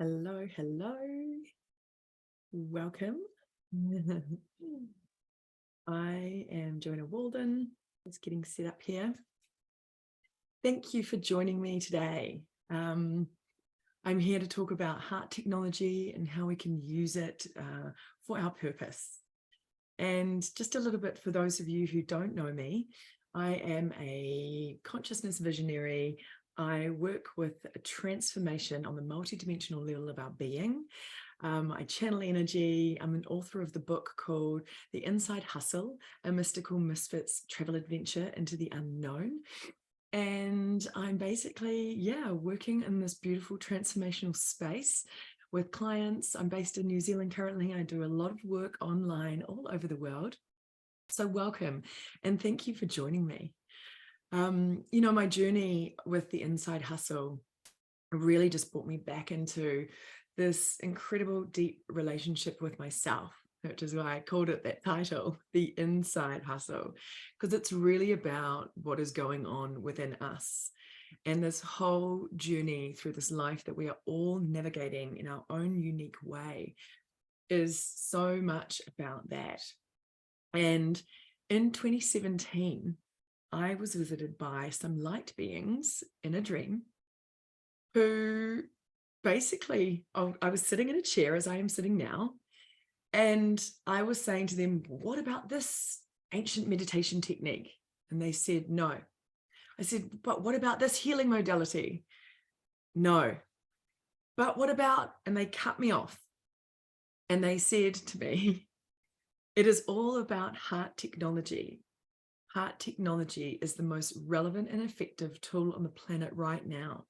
Hello, hello. Welcome. I am Joanna Walden. Just getting set up here. Thank you for joining me today. I'm here to talk about heart technology and how we can use it for our purpose. And just a little bit for those of you who don't know me, I am a consciousness visionary. I work with a transformation on the multidimensional level of our being. I channel energy. I'm an author of the book called The Inside Hustle, a mystical misfits travel adventure into the unknown. And I'm basically, working in this beautiful transformational space with clients. I'm based in New Zealand currently. I do a lot of work online all over the world. So welcome and thank you for joining me. My journey with the Inside Hustle really just brought me back into this incredible deep relationship with myself, which is why I called it that title, The Inside Hustle, because it's really about what is going on within us. And this whole journey through this life that we are all navigating in our own unique way is so much about that. And in 2017, I was visited by some light beings in a dream who basically, I was sitting in a chair as I am sitting now, and I was saying to them, what about this ancient meditation technique? And they said, no. I said, but what about this healing modality? No. But what about, and they cut me off and they said to me, it is all about heart technology. Heart technology is the most relevant and effective tool on the planet right now.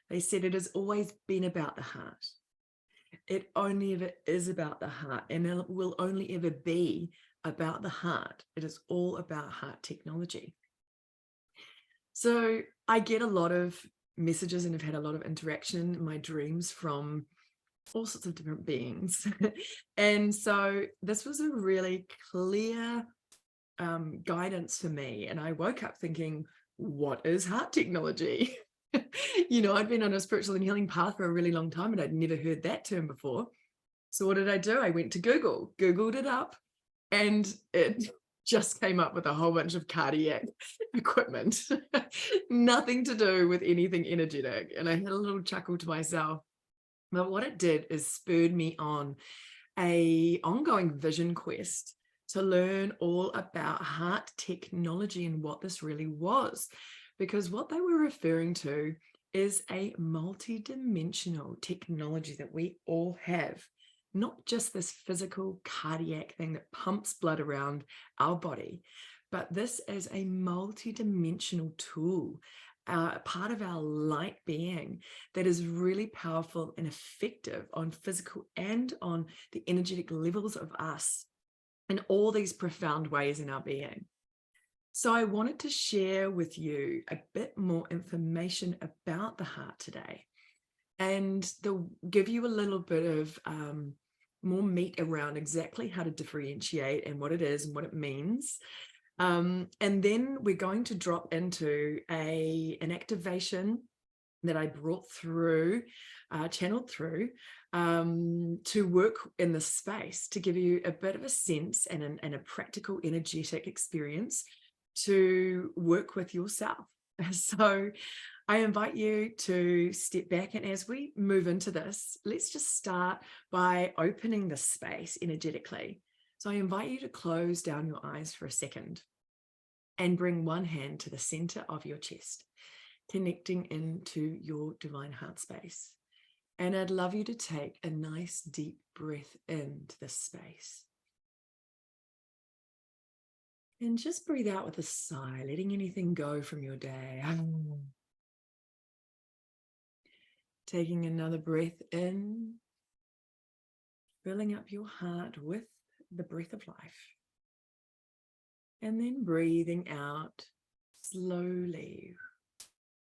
They said it has always been about the heart. It only ever is about the heart, and it will only ever be about the heart. It is all about heart technology. So I get a lot of messages and have had a lot of interaction in my dreams from all sorts of different beings. And so this was a really clear guidance for me. And I woke up thinking, what is heart technology? I'd been on a spiritual and healing path for a really long time and I'd never heard that term before. So what did I do? I went to Googled it up, and it just came up with a whole bunch of cardiac equipment, nothing to do with anything energetic. And I had a little chuckle to myself. But what it did is spurred me on an ongoing vision quest to learn all about heart technology and what this really was. Because what they were referring to is a multidimensional technology that we all have, not just this physical cardiac thing that pumps blood around our body, but this is a multidimensional tool, part of our light being that is really powerful and effective on physical and on the energetic levels of us in all these profound ways in our being. So I wanted to share with you a bit more information about the heart today, and give you a little bit of more meat around exactly how to differentiate and what it is and what it means. And then we're going to drop into an activation that I brought through, channeled through, to work in this space to give you a bit of a sense and a practical energetic experience to work with yourself. So I invite you to step back, and as we move into this, let's just start by opening the space energetically. So I invite you to close down your eyes for a second and bring one hand to the center of your chest, connecting into your divine heart space. And I'd love you to take a nice deep breath into this space. And just breathe out with a sigh, letting anything go from your day. Taking another breath in, filling up your heart with the breath of life. And then breathing out slowly,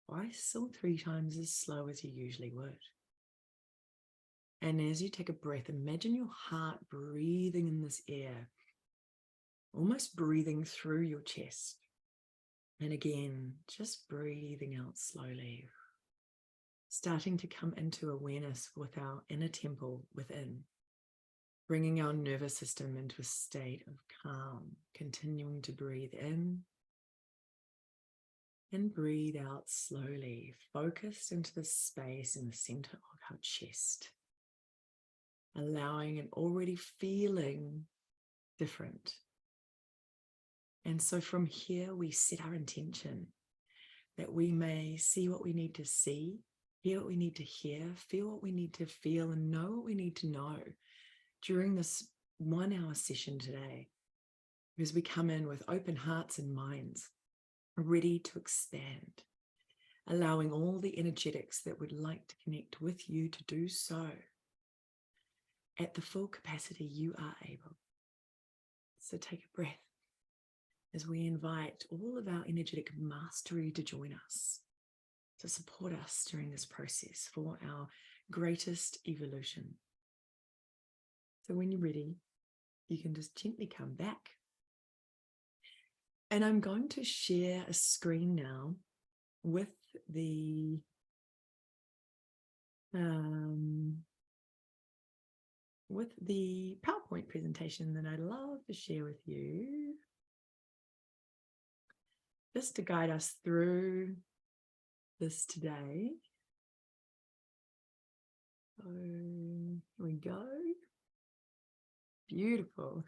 twice or 3 times as slow as you usually would. And as you take a breath, imagine your heart breathing in this air, almost breathing through your chest. And again, just breathing out slowly, starting to come into awareness with our inner temple within, bringing our nervous system into a state of calm, continuing to breathe in and breathe out slowly, focused into the space in the center of our chest, allowing and already feeling different. And so from here, we set our intention that we may see what we need to see, hear what we need to hear, feel what we need to feel, and know what we need to know during this 1 hour session today, as we come in with open hearts and minds, ready to expand, allowing all the energetics that would like to connect with you to do so at the full capacity you are able. So take a breath as we invite all of our energetic mastery to join us, to support us during this process for our greatest evolution. So when you're ready, you can just gently come back. And I'm going to share a screen now with the PowerPoint presentation that I'd love to share with you, just to guide us through this today. So here we go. Beautiful.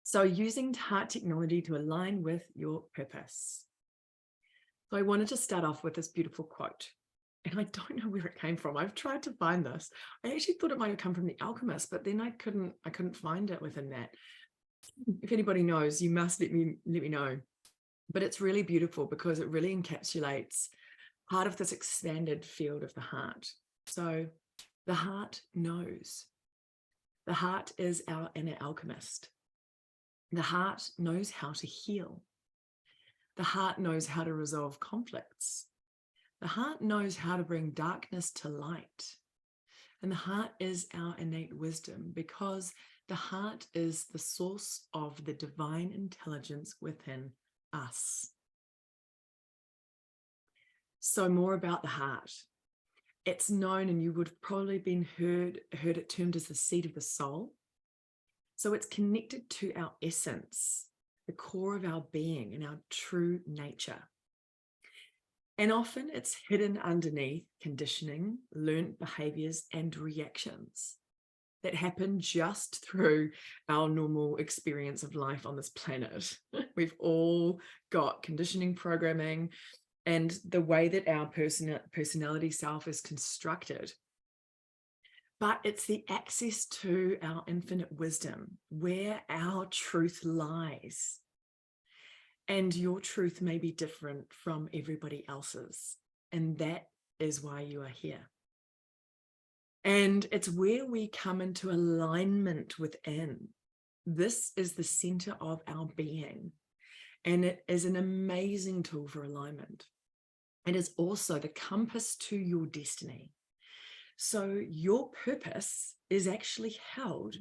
So using heart technology to align with your purpose. So I wanted to start off with this beautiful quote, and I don't know where it came from. I've tried to find this. I actually thought it might have come from The Alchemist, but then I couldn't find it within that. If anybody knows, you must let me know. But it's really beautiful because it really encapsulates part of this expanded field of the heart. So the heart knows. The heart is our inner alchemist. The heart knows how to heal. The heart knows how to resolve conflicts. The heart knows how to bring darkness to light. And the heart is our innate wisdom, because the heart is the source of the divine intelligence within us. So more about the heart. It's known, and you would have probably heard it termed as the seat of the soul. So it's connected to our essence, the core of our being and our true nature. And often it's hidden underneath conditioning, learned behaviors, and reactions that happen just through our normal experience of life on this planet. We've all got conditioning programming and the way that our personality self is constructed. But it's the access to our infinite wisdom, where our truth lies. And your truth may be different from everybody else's. And that is why you are here. And it's where we come into alignment within. This is the center of our being. And it is an amazing tool for alignment. It is also the compass to your destiny. So your purpose is actually held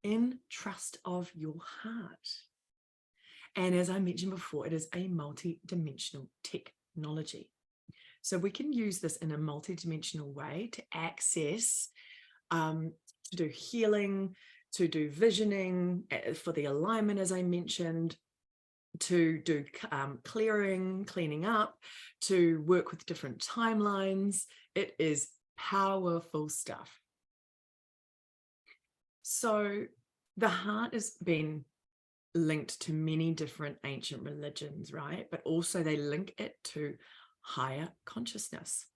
in trust of your heart. And as I mentioned before, it is a multidimensional technology. So we can use this in a multidimensional way to access, to do healing, to do visioning, for the alignment, as I mentioned, to do cleaning up, to work with different timelines. It is powerful stuff. So the heart has been linked to many different ancient religions, right? But also they link it to higher consciousness.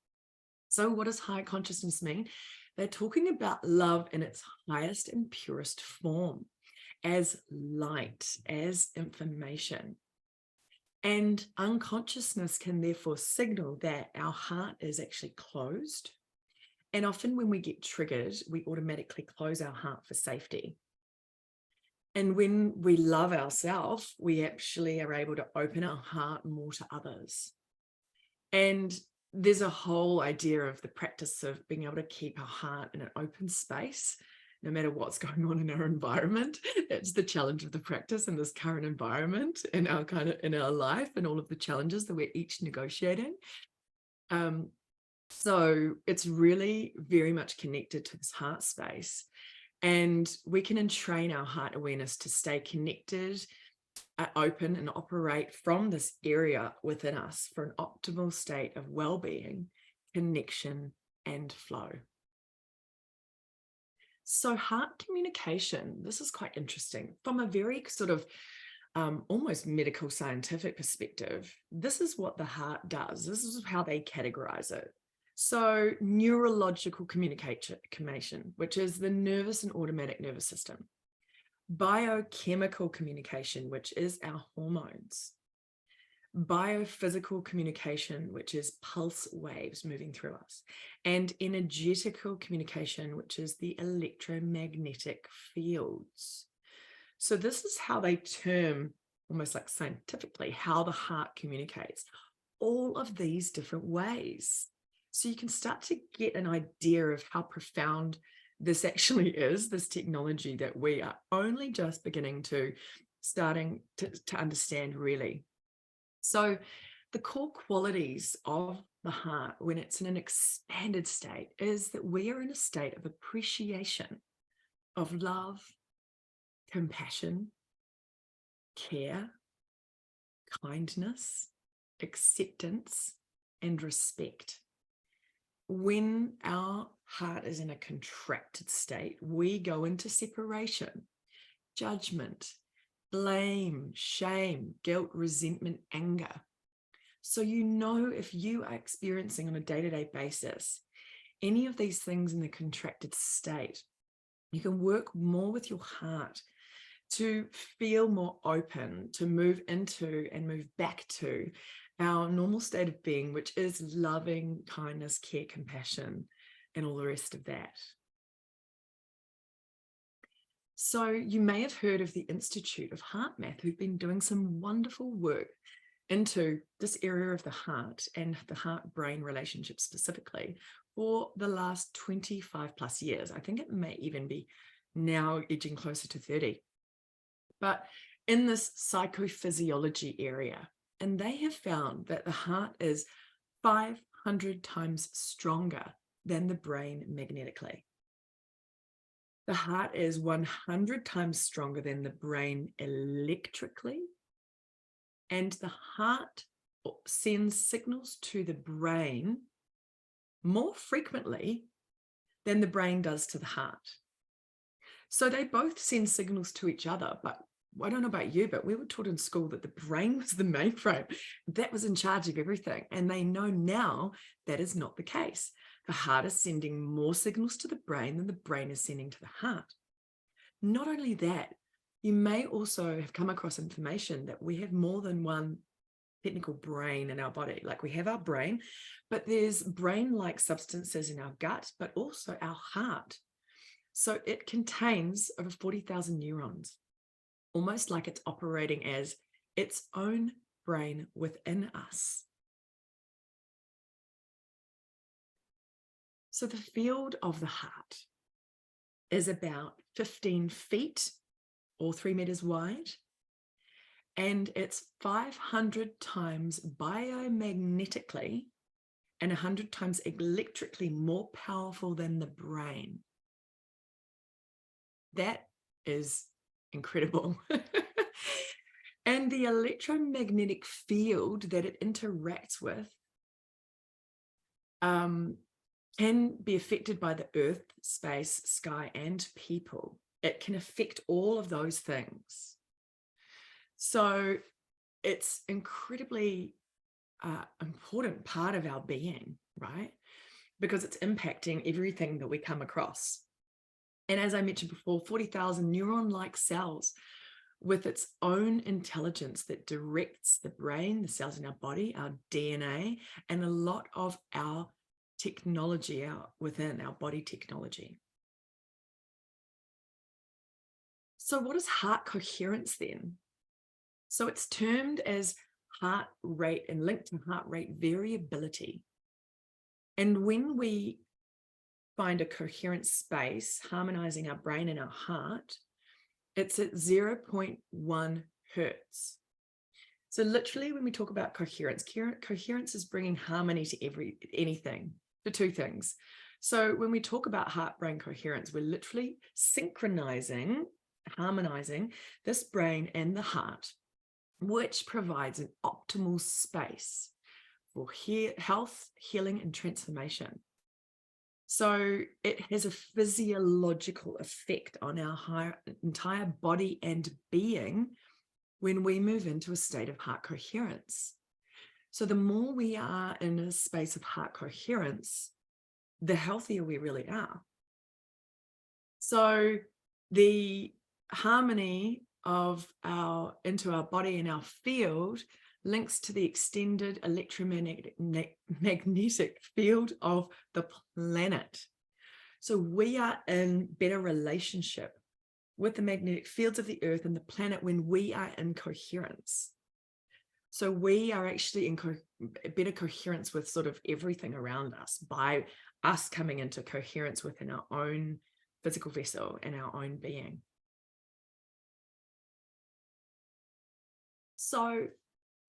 So what does higher consciousness mean? They're talking about love in its highest and purest form, as light, as information. And unconsciousness can therefore signal that our heart is actually closed. And often when we get triggered, we automatically close our heart for safety. And when we love ourselves, we actually are able to open our heart more to others. And there's a whole idea of the practice of being able to keep our heart in an open space, no matter what's going on in our environment. That's the challenge of the practice in this current environment, in our life, and all of the challenges that we're each negotiating. So it's really very much connected to this heart space. And we can entrain our heart awareness to stay connected, open, and operate from this area within us for an optimal state of well-being, connection, and flow. So heart communication, this is quite interesting. From a very sort of almost medical scientific perspective, this is what the heart does. This is how they categorize it. So neurological communication, which is the nervous and automatic nervous system. Biochemical communication, which is our hormones. Biophysical communication, which is pulse waves moving through us. And energetical communication, which is the electromagnetic fields. So this is how they term, almost like scientifically, how the heart communicates. All of these different ways. So you can start to get an idea of how profound this actually is, this technology that we are only just beginning to understand really. So the core qualities of the heart when it's in an expanded state is that we are in a state of appreciation, of love, compassion, care, kindness, acceptance, and respect. When our heart is in a contracted state, we go into separation, judgment, blame, shame, guilt, resentment, anger. So you know, if you are experiencing on a day-to-day basis any of these things in the contracted state, you can work more with your heart to feel more open, to move into and move back to our normal state of being, which is loving, kindness, care, compassion, and all the rest of that. So you may have heard of the Institute of Heart Math, who've been doing some wonderful work into this area of the heart and the heart-brain relationship specifically for the last 25 plus years. I think it may even be now edging closer to 30. But in this psychophysiology area, and they have found that the heart is 500 times stronger than the brain magnetically. The heart is 100 times stronger than the brain electrically. And the heart sends signals to the brain more frequently than the brain does to the heart. So they both send signals to each other, but I don't know about you, but we were taught in school that the brain was the mainframe. That was in charge of everything. And they know now that is not the case. The heart is sending more signals to the brain than the brain is sending to the heart. Not only that, you may also have come across information that we have more than one technical brain in our body. Like we have our brain, but there's brain-like substances in our gut, but also our heart. So it contains over 40,000 neurons, almost like it's operating as its own brain within us. So the field of the heart is about 15 feet or 3 meters wide, and it's 500 times biomagnetically and 100 times electrically more powerful than the brain. That is incredible. And the electromagnetic field that it interacts with can be affected by the earth, space, sky, and people. It can affect all of those things. So it's incredibly important part of our being, right? Because it's impacting everything that we come across. And as I mentioned before, 40,000 neuron-like cells with its own intelligence that directs the brain, the cells in our body, our DNA, and a lot of our technology within our body technology. So what is heart coherence then? So it's termed as heart rate and linked to heart rate variability. And when we find a coherent space, harmonizing our brain and our heart, it's at 0.1 hertz. So literally when we talk about coherence, coherence is bringing harmony to anything, to two things. So when we talk about heart-brain coherence, we're literally synchronizing, harmonizing this brain and the heart, which provides an optimal space for health, healing, and transformation. So it has a physiological effect on our entire body and being when we move into a state of heart coherence. So the more we are in a space of heart coherence, the healthier we really are. So the harmony of into our body and our field links to the extended electromagnetic field of the planet. So we are in better relationship with the magnetic fields of the earth and the planet when we are in coherence. So we are actually in better coherence with sort of everything around us by us coming into coherence within our own physical vessel and our own being. So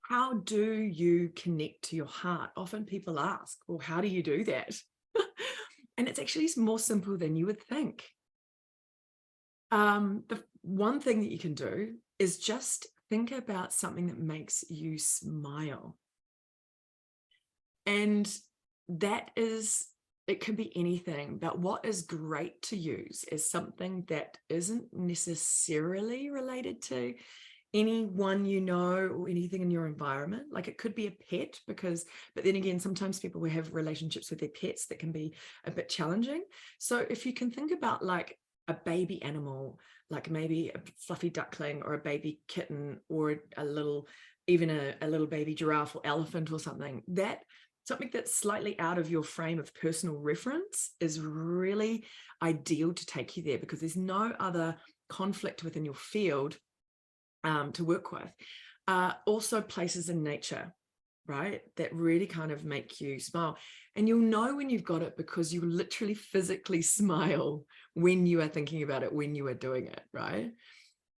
how do you connect to your heart? Often people ask, well, how do you do that? And it's actually more simple than you would think. The one thing that you can do is just think about something that makes you smile. And that is, it could be anything, but what is great to use is something that isn't necessarily related to anyone you know or anything in your environment. Like it could be a pet but then again, sometimes people will have relationships with their pets that can be a bit challenging. So if you can think about like a baby animal, like maybe a fluffy duckling or a baby kitten or even a little baby giraffe or elephant or something that's slightly out of your frame of personal reference is really ideal to take you there, because there's no other conflict within your field to work with. Also places in nature, right, that really kind of make you smile. And you'll know when you've got it because you literally physically smile when you are thinking about it, when you are doing it, right?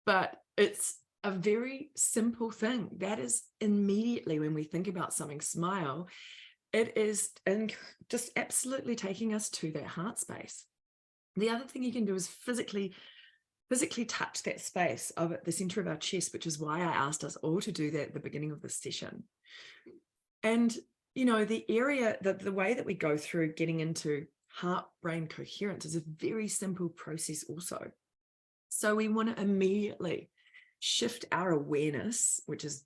But it's a very simple thing. That is immediately when we think about something, smile, it is just absolutely taking us to that heart space. The other thing you can do is physically touch that space of the center of our chest, which is why I asked us all to do that at the beginning of this session. And, you know, the way that we go through getting into heart-brain coherence is a very simple process also. So we want to immediately shift our awareness, which is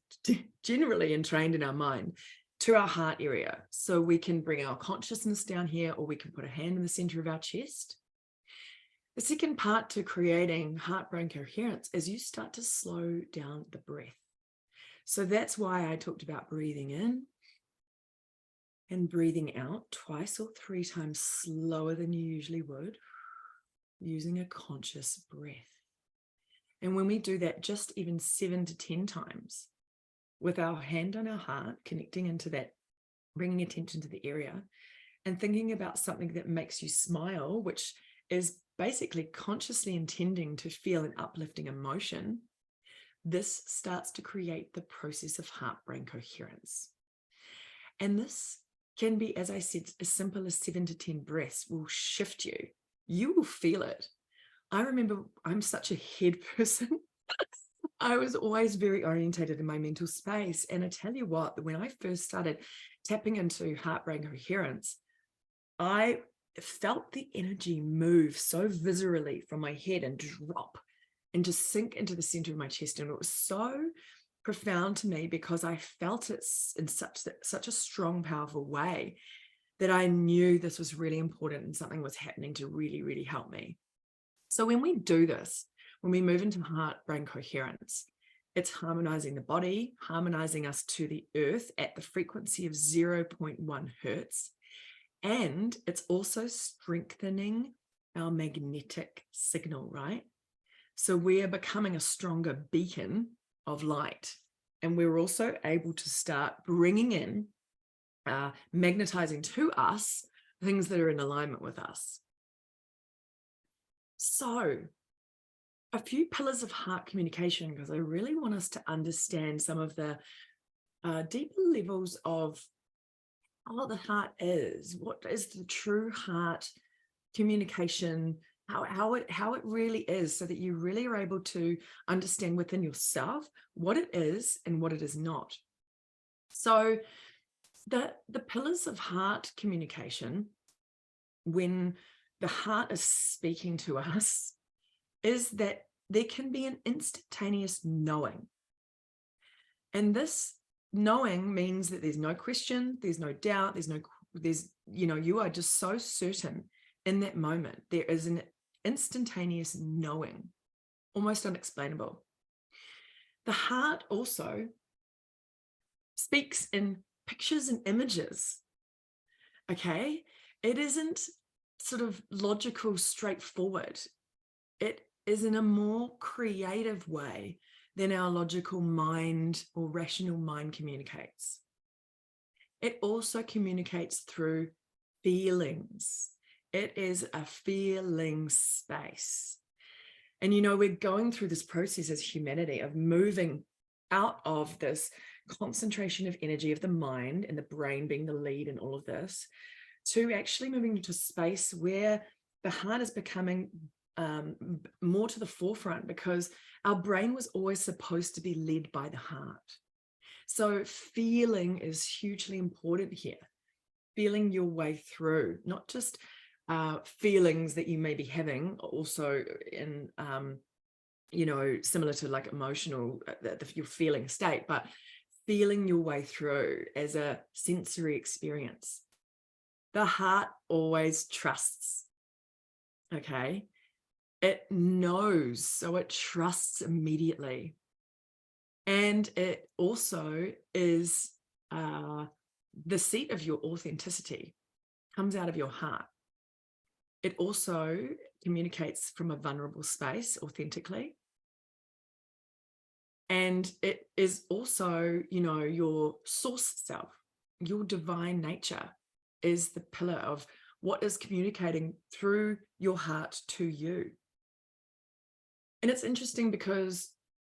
generally entrained in our mind, to our heart area. So we can bring our consciousness down here, or we can put a hand in the center of our chest. The second part to creating heart-brain coherence is you start to slow down the breath. So that's why I talked about breathing in and breathing out twice or 3 times slower than you usually would, using a conscious breath. And when we do that just even 7 to 10 times with our hand on our heart, connecting into that, bringing attention to the area and thinking about something that makes you smile, which is basically consciously intending to feel an uplifting emotion, this starts to create the process of heart-brain coherence. And this can be, as I said, as simple as 7 to 10 breaths will shift you. You will feel it. I remember I'm such a head person. I was always very orientated in my mental space. And I tell you what, when I first started tapping into heart-brain coherence, I felt the energy move so viscerally from my head and drop and just sink into the center of my chest. And it was so profound to me because I felt it in such a strong, powerful way that I knew this was really important and something was happening to really, really help me. So when we do this, when we move into heart-brain coherence, it's harmonizing the body, harmonizing us to the earth at the frequency of 0.1 hertz. And it's also strengthening our magnetic signal, right? So we are becoming a stronger beacon of light. And we're also able to start bringing in, magnetizing to us things that are in alignment with us. So a few pillars of heart communication, because I really want us to understand some of the deeper levels of what the heart is, what is the true heart communication, how it really is, so that you really are able to understand within yourself what it is and what it is not. So the pillars of heart communication, when the heart is speaking to us, is that there can be an instantaneous knowing. And this knowing means that there's no question, there's no doubt, you are just so certain in that moment. There is an instantaneous knowing, almost unexplainable. The heart also speaks in pictures and images. Okay, it isn't sort of logical, straightforward. It is in a more creative way than our logical mind or rational mind communicates. It also communicates through feelings. It is a feeling space. And we're going through this process as humanity of moving out of this concentration of energy of the mind and the brain being the lead in all of this, to actually moving into space where the heart is becoming more to the forefront, because our brain was always supposed to be led by the heart. So feeling is hugely important here. Feeling your way through, not just feelings that you may be having, also in similar to like emotional, your feeling state, but feeling your way through as a sensory experience. The heart always trusts. Okay, it knows, so it trusts immediately. And it also is the seat of your authenticity, comes out of your heart. It also communicates from a vulnerable space authentically. And it is also, your source self, your divine nature is the pillar of what is communicating through your heart to you. And it's interesting because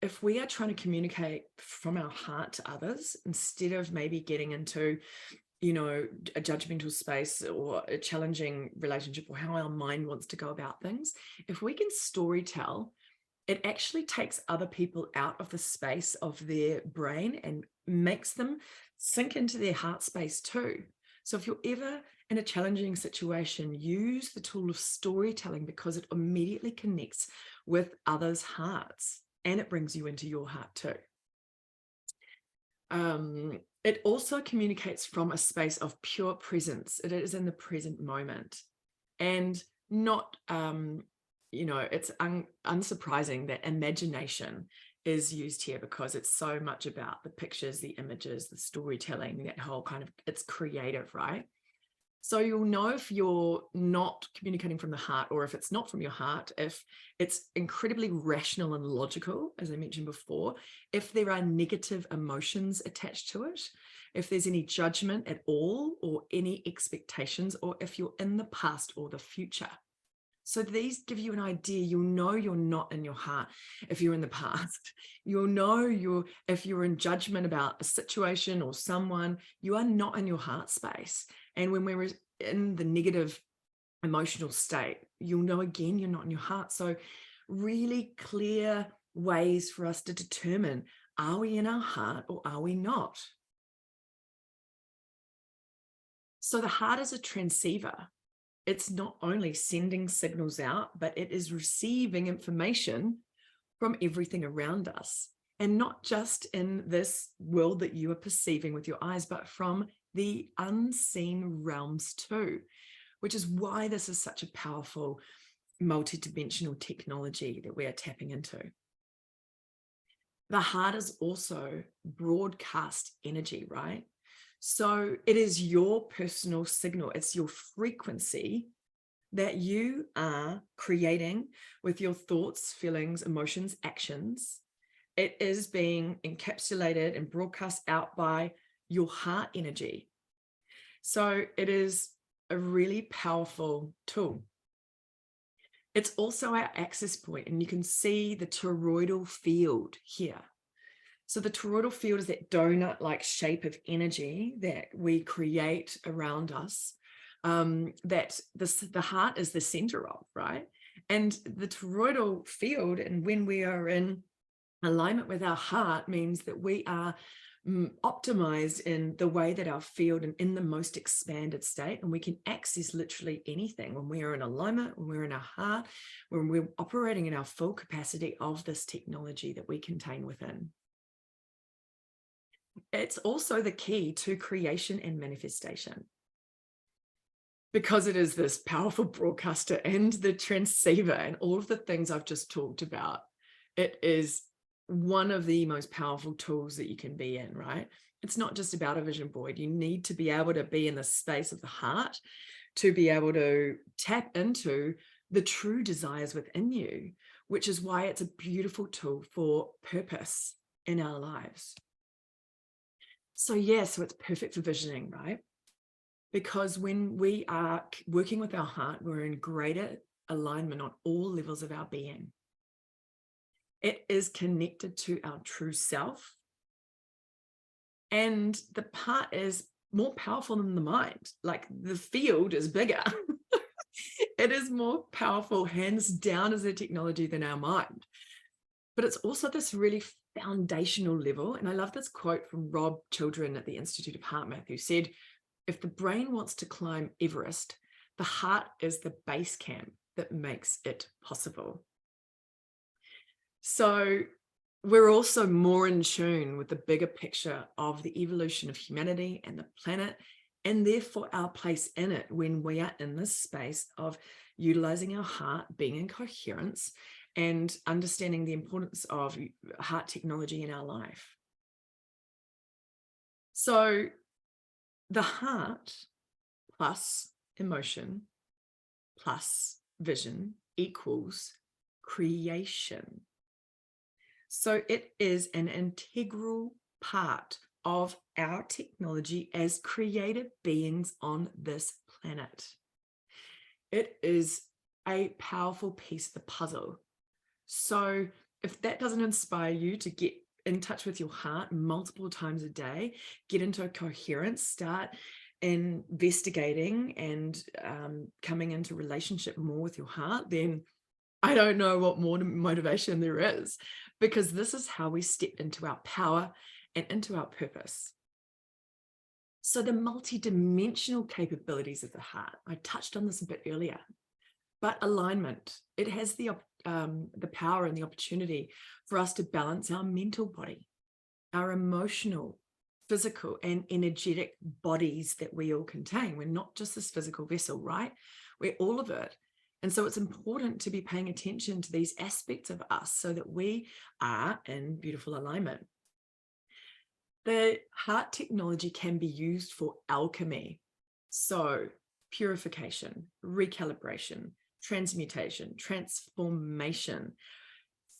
if we are trying to communicate from our heart to others, instead of maybe getting into, a judgmental space or a challenging relationship, or how our mind wants to go about things, if we can storytell, it actually takes other people out of the space of their brain and makes them sink into their heart space too. So if you're ever in a challenging situation, use the tool of storytelling, because it immediately connects with others' hearts and it brings you into your heart too. It also communicates from a space of pure presence. It is in the present moment, and not, it's unsurprising that imagination is used here, because it's so much about the pictures, the images, the storytelling, that whole kind of, it's creative, right? So you'll know if you're not communicating from the heart, or if it's not from your heart, if it's incredibly rational and logical, as I mentioned before, if there are negative emotions attached to it, if there's any judgment at all, or any expectations, or if you're in the past or the future. So these give you an idea. You'll know you're not in your heart if you're in the past. You'll know if you're in judgment about a situation or someone, you are not in your heart space. And when we're in the negative emotional state, you'll know again you're not in your heart. So really clear ways for us to determine, are we in our heart or are we not? So the heart is a transceiver. It's not only sending signals out, but it is receiving information from everything around us. And not just in this world that you are perceiving with your eyes, but from the unseen realms too, which is why this is such a powerful multidimensional technology that we are tapping into. The heart is also broadcast energy, right? So it is your personal signal. It's your frequency that you are creating with your thoughts, feelings, emotions, actions. It is being encapsulated and broadcast out by your heart energy. So it is a really powerful tool. It's also our access point, and you can see the toroidal field here. So the toroidal field is that donut-like shape of energy that we create around us, that the heart is the center of, right? And the toroidal field, and when we are in alignment with our heart, means that we are optimized in the way that our field and in the most expanded state, and we can access literally anything when we are in alignment, when we're in our heart, when we're operating in our full capacity of this technology that we contain within. It's also the key to creation and manifestation, because it is this powerful broadcaster and the transceiver and all of the things I've just talked about. It is one of the most powerful tools that you can be in, right? It's not just about a vision board. You need to be able to be in the space of the heart to be able to tap into the true desires within you, which is why it's a beautiful tool for purpose in our lives. So yeah, so it's perfect for visioning, right? Because when we are working with our heart, we're in greater alignment on all levels of our being. It is connected to our true self. And the part is more powerful than the mind. Like the field is bigger. It is more powerful, hands down, as a technology than our mind. But it's also this really foundational level. And I love this quote from Rob Children at the Institute of HeartMath, who said, if the brain wants to climb Everest, the heart is the base camp that makes it possible. So we're also more in tune with the bigger picture of the evolution of humanity and the planet, and therefore our place in it when we are in this space of utilizing our heart, being in coherence, and understanding the importance of heart technology in our life. So the heart plus emotion plus vision equals creation. So it is an integral part of our technology as creative beings on this planet. It is a powerful piece of the puzzle. So if that doesn't inspire you to get in touch with your heart multiple times a day, get into a coherence, start investigating and coming into relationship more with your heart, then I don't know what more motivation there is, because this is how we step into our power and into our purpose. So the multidimensional capabilities of the heart, I touched on this a bit earlier, but alignment, it has the power and the opportunity for us to balance our mental body, our emotional, physical, and energetic bodies that we all contain. We're not just this physical vessel, right? We're all of it. And so it's important to be paying attention to these aspects of us so that we are in beautiful alignment. The heart technology can be used for alchemy. So purification, recalibration, transmutation, transformation,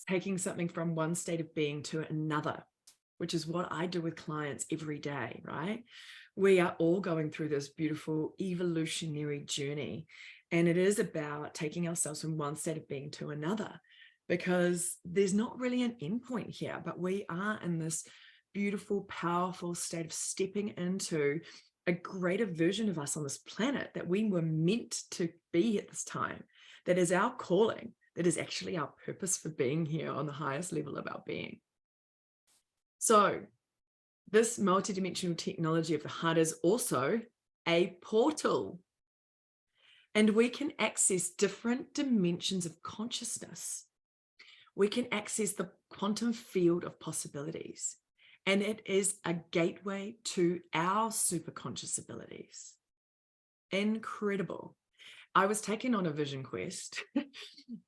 taking something from one state of being to another, which is what I do with clients every day, right? We are all going through this beautiful evolutionary journey. And it is about taking ourselves from one state of being to another, because there's not really an endpoint here, but we are in this beautiful, powerful state of stepping into a greater version of us on this planet that we were meant to be at this time. That is our calling. That is actually our purpose for being here on the highest level of our being. So this multidimensional technology of the heart is also a portal. And we can access different dimensions of consciousness. We can access the quantum field of possibilities. And it is a gateway to our superconscious abilities. Incredible. I was taken on a vision quest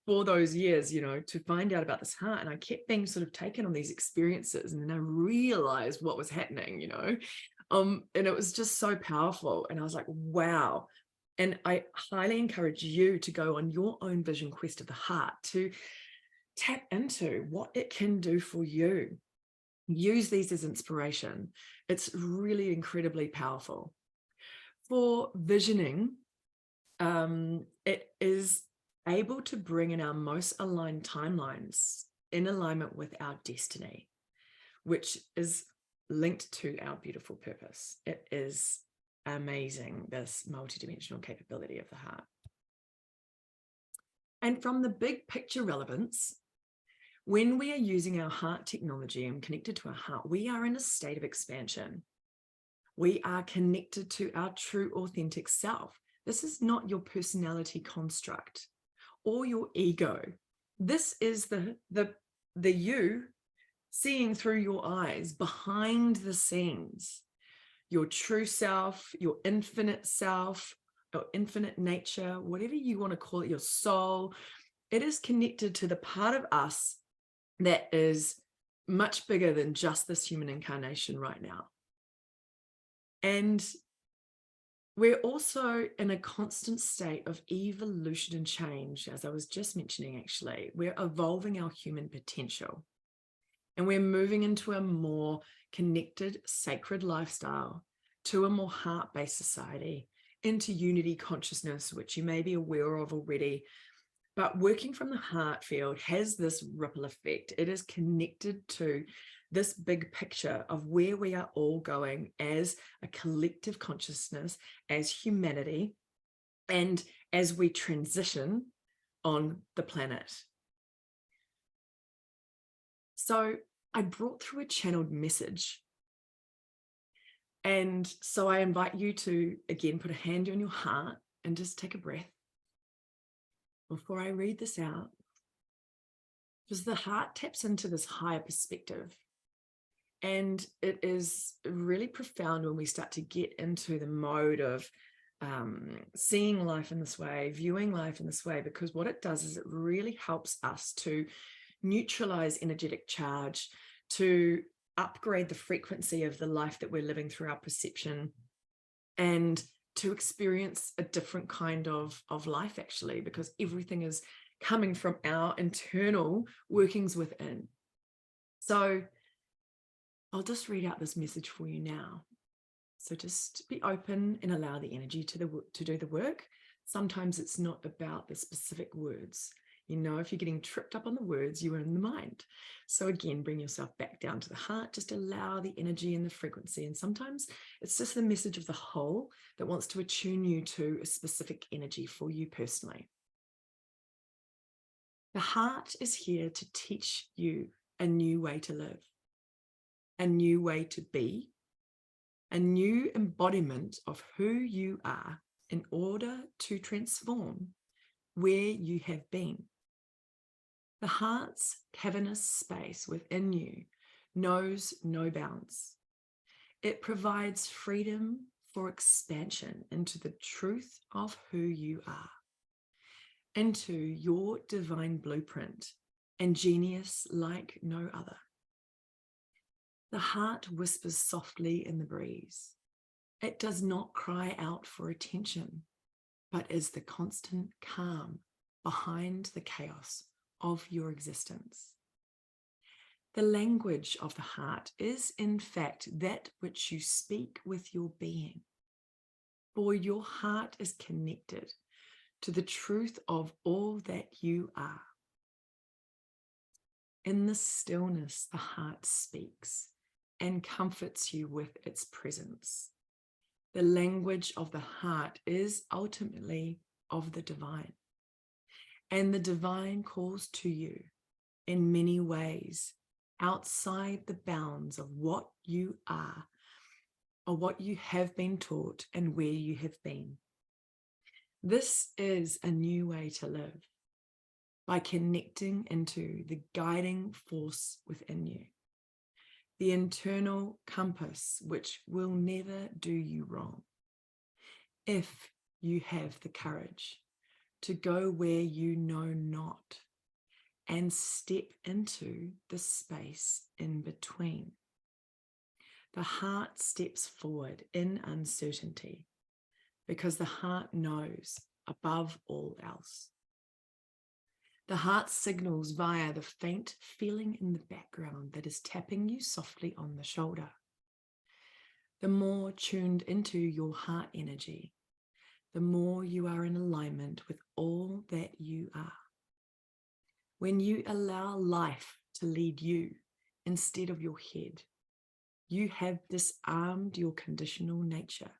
for those years, to find out about this heart. And I kept being sort of taken on these experiences. And then I realized what was happening, and it was just so powerful. And I was like, wow. And I highly encourage you to go on your own vision quest of the heart to tap into what it can do for you. Use these as inspiration. It's really incredibly powerful. For visioning, it is able to bring in our most aligned timelines in alignment with our destiny. which is linked to our beautiful purpose. It is amazing, this multidimensional capability of the heart. And from the big picture relevance, when we are using our heart technology and connected to our heart, we are in a state of expansion. We are connected to our true authentic self. This is not your personality construct or your ego. This is the you seeing through your eyes, behind the scenes, your true self, your infinite self, or infinite nature, whatever you want to call it, your soul. It is connected to the part of us that is much bigger than just this human incarnation right now. And we're also in a constant state of evolution and change. As I was just mentioning, actually, we're evolving our human potential. And we're moving into a more connected, sacred lifestyle, to a more heart-based society, into unity consciousness, which you may be aware of already. But working from the heart field has this ripple effect. It is connected to this big picture of where we are all going as a collective consciousness, as humanity, and as we transition on the planet. So I brought through a channeled message. And so I invite you to, again, put a hand on your heart and just take a breath before I read this out. Because the heart taps into this higher perspective. And it is really profound when we start to get into the mode of seeing life in this way, viewing life in this way, because what it does is it really helps us to neutralize energetic charge, to upgrade the frequency of the life that we're living through our perception, and to experience a different kind of life, actually, because everything is coming from our internal workings within. So I'll just read out this message for you now. So just be open and allow the energy to do the work. Sometimes it's not about the specific words. You know, if you're getting tripped up on the words, you are in the mind. So again, bring yourself back down to the heart. Just allow the energy and the frequency. And sometimes it's just the message of the whole that wants to attune you to a specific energy for you personally. The heart is here to teach you a new way to live, a new way to be, a new embodiment of who you are in order to transform where you have been. The heart's cavernous space within you knows no bounds. It provides freedom for expansion into the truth of who you are, into your divine blueprint and genius like no other. The heart whispers softly in the breeze. It does not cry out for attention, but is the constant calm behind the chaos of your existence. The language of the heart is, in fact, that which you speak with your being. For your heart is connected to the truth of all that you are. In the stillness, the heart speaks and comforts you with its presence. The language of the heart is ultimately of the divine. And the divine calls to you in many ways outside the bounds of what you are or what you have been taught and where you have been. This is a new way to live by connecting into the guiding force within you, the internal compass which will never do you wrong if you have the courage to go where you know not and step into the space in between. The heart steps forward in uncertainty because the heart knows above all else. The heart signals via the faint feeling in the background that is tapping you softly on the shoulder. The more tuned into your heart energy, the more you are in alignment with all that you are. When you allow life to lead you instead of your head. You have disarmed your conditional nature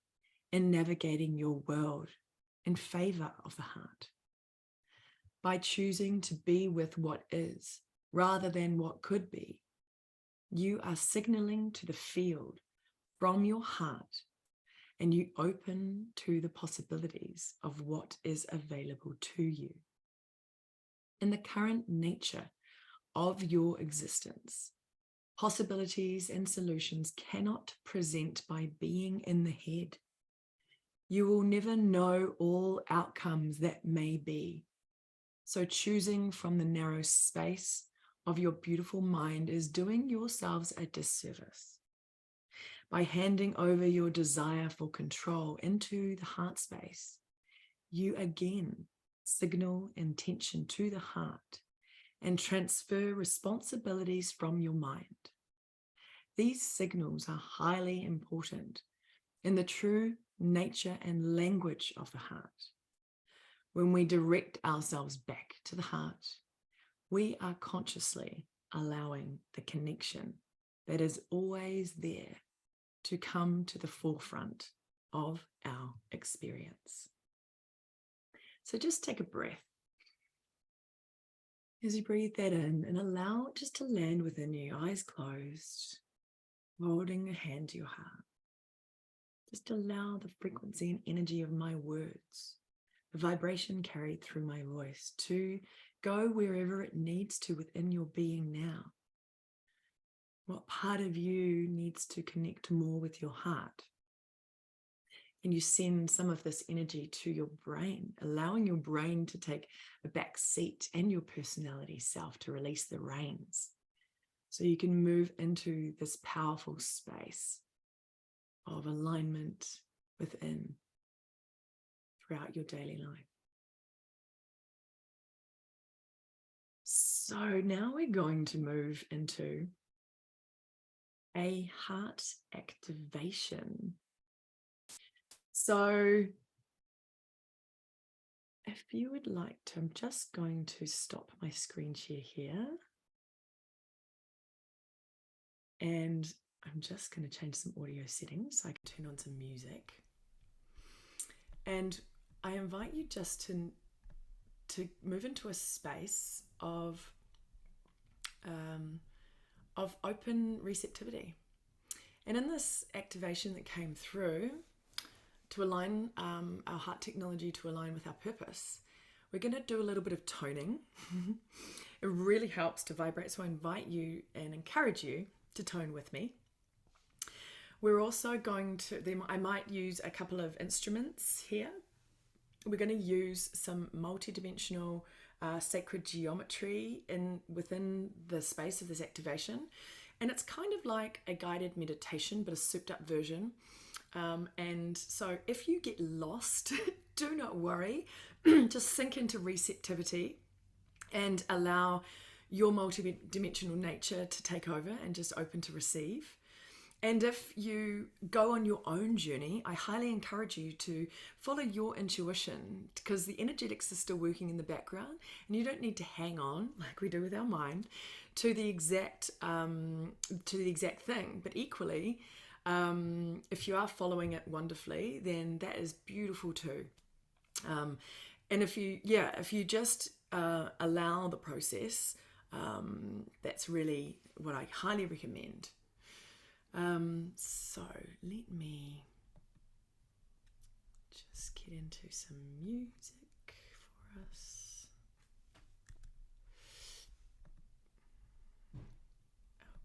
in navigating your world in favor of the heart. By choosing to be with what is rather than what could be, you are signaling to the field from your heart, and you open to the possibilities of what is available to you. In the current nature of your existence, possibilities and solutions cannot present by being in the head. You will never know all outcomes that may be. So choosing from the narrow space of your beautiful mind is doing yourselves a disservice. By handing over your desire for control into the heart space, you again signal intention to the heart and transfer responsibilities from your mind. These signals are highly important in the true nature and language of the heart. When we direct ourselves back to the heart, we are consciously allowing the connection that is always there to come to the forefront of our experience. So just take a breath. As you breathe that in and allow it just to land within you, eyes closed, holding a hand to your heart. Just allow the frequency and energy of my words, the vibration carried through my voice, to go wherever it needs to within your being now. What part of you needs to connect more with your heart? And you send some of this energy to your brain, allowing your brain to take a back seat and your personality self to release the reins. So you can move into this powerful space of alignment within throughout your daily life. So now we're going to move into a heart activation. So if you would like to, I'm just going to stop my screen share here. And I'm just going to change some audio settings so I can turn on some music. And I invite you just to move into a space of open receptivity. And in this activation that came through, to align our heart technology to align with our purpose, we're going to do a little bit of toning. It really helps to vibrate, so I invite you and encourage you to tone with me. We're also going to, I might use a couple of instruments here. We're going to use some multidimensional sacred geometry within the space of this activation. And it's kind of like a guided meditation, but a souped up version. And so if you get lost, do not worry. Just sink into receptivity and allow your multidimensional nature to take over and just open to receive. And if you go on your own journey, I highly encourage you to follow your intuition, because the energetics are still working in the background, and you don't need to hang on like we do with our mind to the exact thing. But equally, if you are following it wonderfully, then that is beautiful too. And if you just allow the process, that's really what I highly recommend. So let me just get into some music for us.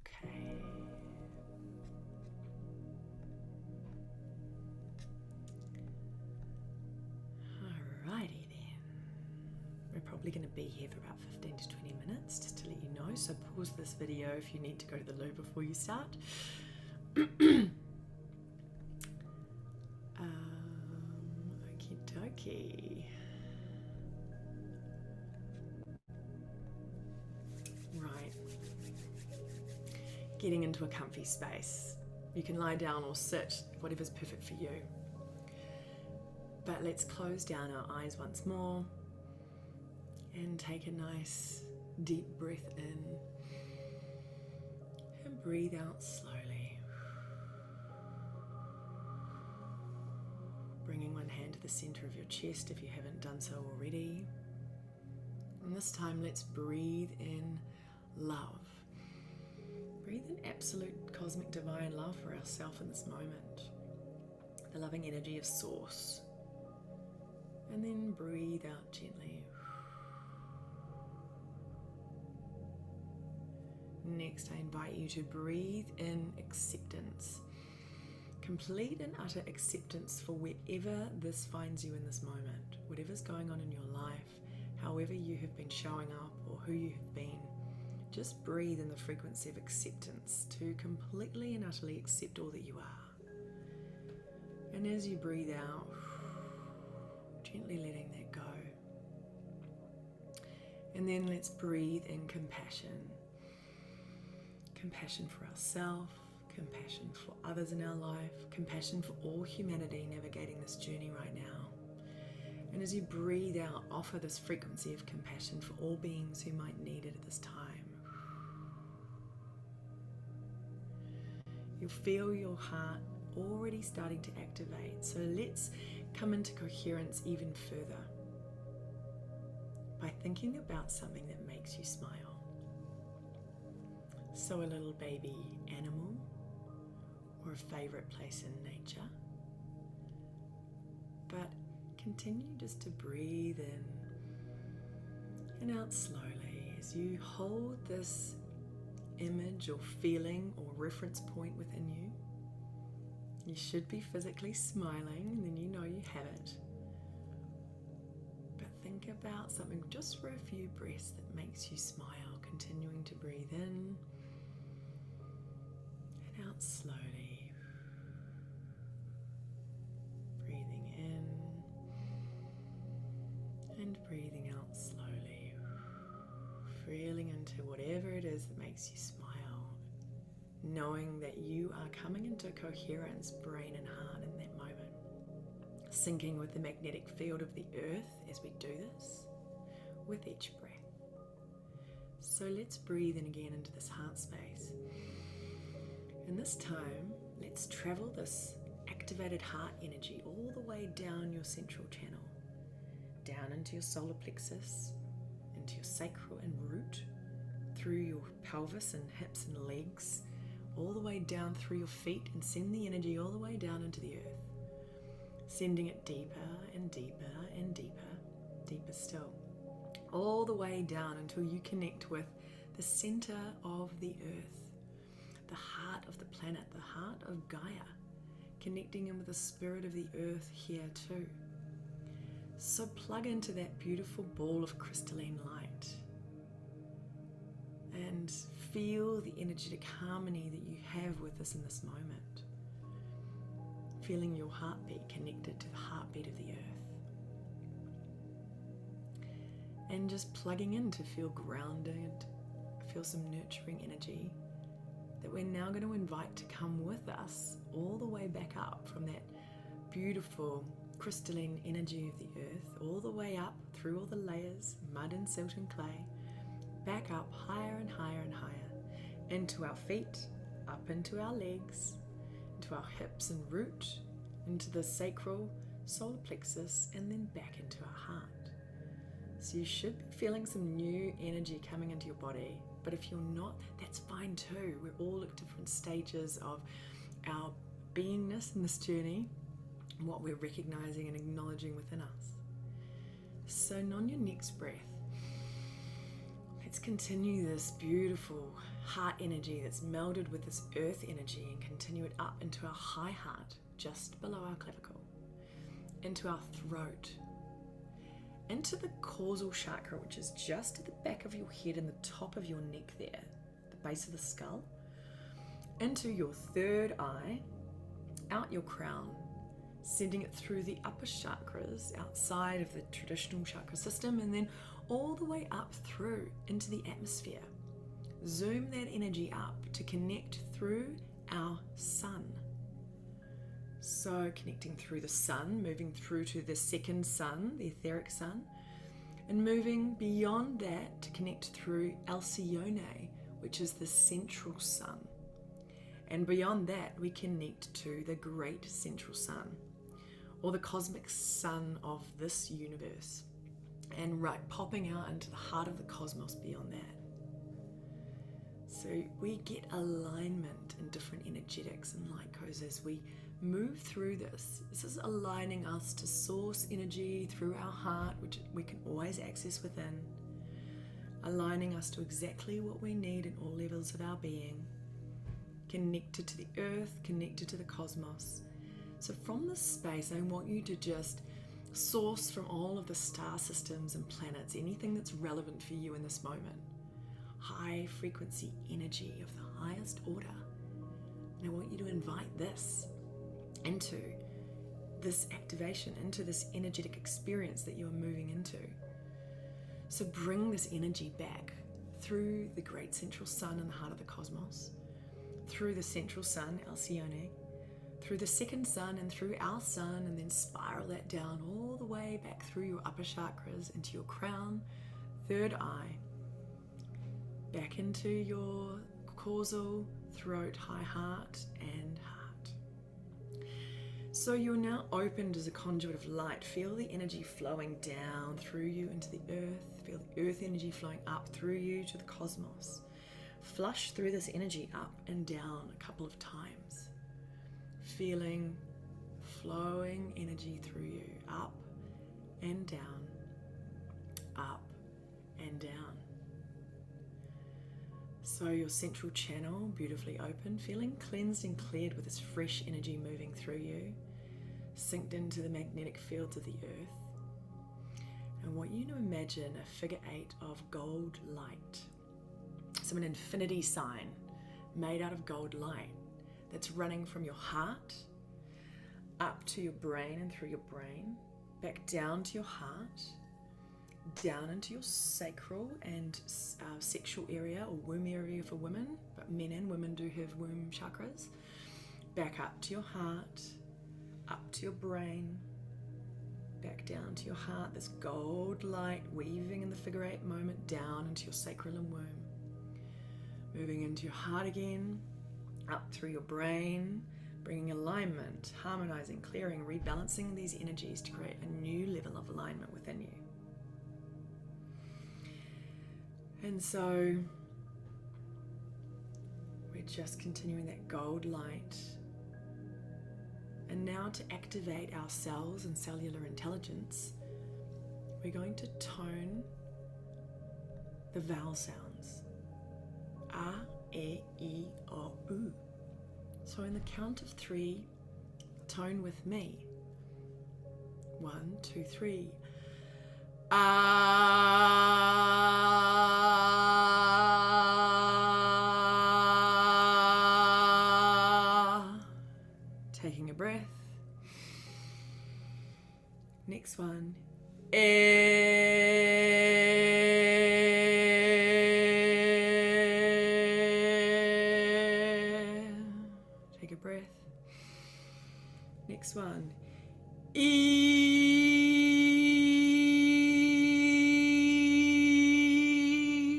Okay. Alrighty then. We're probably going to be here for about 15 to 20 minutes, just to let you know. So pause this video if you need to go to the loo before you start. Okie dokie. Right. Getting into a comfy space. You can lie down or sit, whatever's perfect for you. But let's close down our eyes once more and take a nice deep breath in breathe out slowly. Bringing one hand to the center of your chest if you haven't done so already. And this time let's breathe in love. Breathe in absolute cosmic divine love for ourselves in this moment. The loving energy of Source. And then breathe out gently. Next, I invite you to breathe in acceptance. Complete and utter acceptance for wherever this finds you in this moment. Whatever's going on in your life, however you have been showing up or who you have been. Just breathe in the frequency of acceptance to completely and utterly accept all that you are. And as you breathe out, gently letting that go. And then let's breathe in compassion. Compassion for ourselves, compassion for others in our life, compassion for all humanity navigating this journey right now. And as you breathe out, offer this frequency of compassion for all beings who might need it at this time. You'll feel your heart already starting to activate, so let's come into coherence even further by thinking about something that makes you smile. So a little baby animal, or a favorite place in nature. But continue just to breathe in and out slowly as you hold this image or feeling or reference point within you. You should be physically smiling, and then you know you have it. But think about something just for a few breaths that makes you smile, continuing to breathe in and out slowly. Breathing in and breathing out slowly. Feeling into whatever it is that makes you smile. Knowing that you are coming into coherence, brain and heart in that moment. Syncing with the magnetic field of the earth as we do this with each breath. So let's breathe in again into this heart space. And this time, let's travel this activated heart energy all the way down your central channel, down into your solar plexus, into your sacral and root, through your pelvis and hips and legs, all the way down through your feet, and send the energy all the way down into the earth, sending it deeper and deeper and deeper, deeper still, all the way down until you connect with the center of the earth, the heart of the planet, the heart of Gaia, connecting in with the spirit of the earth here too. So plug into that beautiful ball of crystalline light and feel the energetic harmony that you have with us in this moment. Feeling your heartbeat connected to the heartbeat of the earth. And just plugging in to feel grounded, feel some nurturing energy that we're now going to invite to come with us all the way back up from that beautiful crystalline energy of the earth, all the way up through all the layers, mud and silt and clay, back up higher and higher and higher, into our feet, up into our legs, into our hips and root, into the sacral solar plexus, and then back into our heart. So you should be feeling some new energy coming into your body, but if you're not, that's fine too. We're all at different stages of our beingness in this journey, what we're recognizing and acknowledging within us. So on your next breath, let's continue this beautiful heart energy that's melded with this earth energy and continue it up into our high heart, just below our clavicle, into our throat, into the causal chakra, which is just at the back of your head and the top of your neck there, the base of the skull, into your third eye, out your crown, sending it through the upper chakras outside of the traditional chakra system, and then all the way up through into the atmosphere. Zoom that energy up to connect through our sun. So connecting through the sun, moving through to the second sun, the etheric sun, and moving beyond that to connect through Alcyone, which is the central sun, And beyond that, we connect to the great central sun, or the cosmic sun of this universe, and right popping out into the heart of the cosmos beyond that. So we get alignment in different energetics and light codes as we move through this. This is aligning us to source energy through our heart, which we can always access within, aligning us to exactly what we need in all levels of our being, connected to the earth, connected to the cosmos. So from this space, I want you to just source from all of the star systems and planets, anything that's relevant for you in this moment. High frequency energy of the highest order. And I want you to invite this into this activation, into this energetic experience that you are moving into. So bring this energy back through the great central sun in the heart of the cosmos, through the central sun, Alcyone, through the second sun and through our sun, and then spiral that down all the way back through your upper chakras into your crown, third eye, back into your causal, throat, high heart, and heart. So you're now opened as a conduit of light. Feel the energy flowing down through you into the earth. Feel the earth energy flowing up through you to the cosmos. Flush through this energy up and down a couple of times. Feeling flowing energy through you, up and down, up and down. So your central channel beautifully open, feeling cleansed and cleared with this fresh energy moving through you, synced into the magnetic fields of the earth. I want you to imagine a figure 8 of gold light. So an infinity sign made out of gold light that's running from your heart up to your brain and through your brain, back down to your heart, down into your sacral and sexual area or womb area for women, but men and women do have womb chakras. Back up to your heart, up to your brain, back down to your heart, this gold light weaving in the figure 8 moment down into your sacral and womb. Moving into your heart again, up through your brain, bringing alignment, harmonizing, clearing, rebalancing these energies to create a new level of alignment within you. And so we're just continuing that gold light. And now to activate our cells and cellular intelligence, we're going to tone the vowel sounds. A, E, I, O, U. So in the count of 3, tone with me. 1, 2, 3. Taking a breath. Next one. Take a breath. Next one.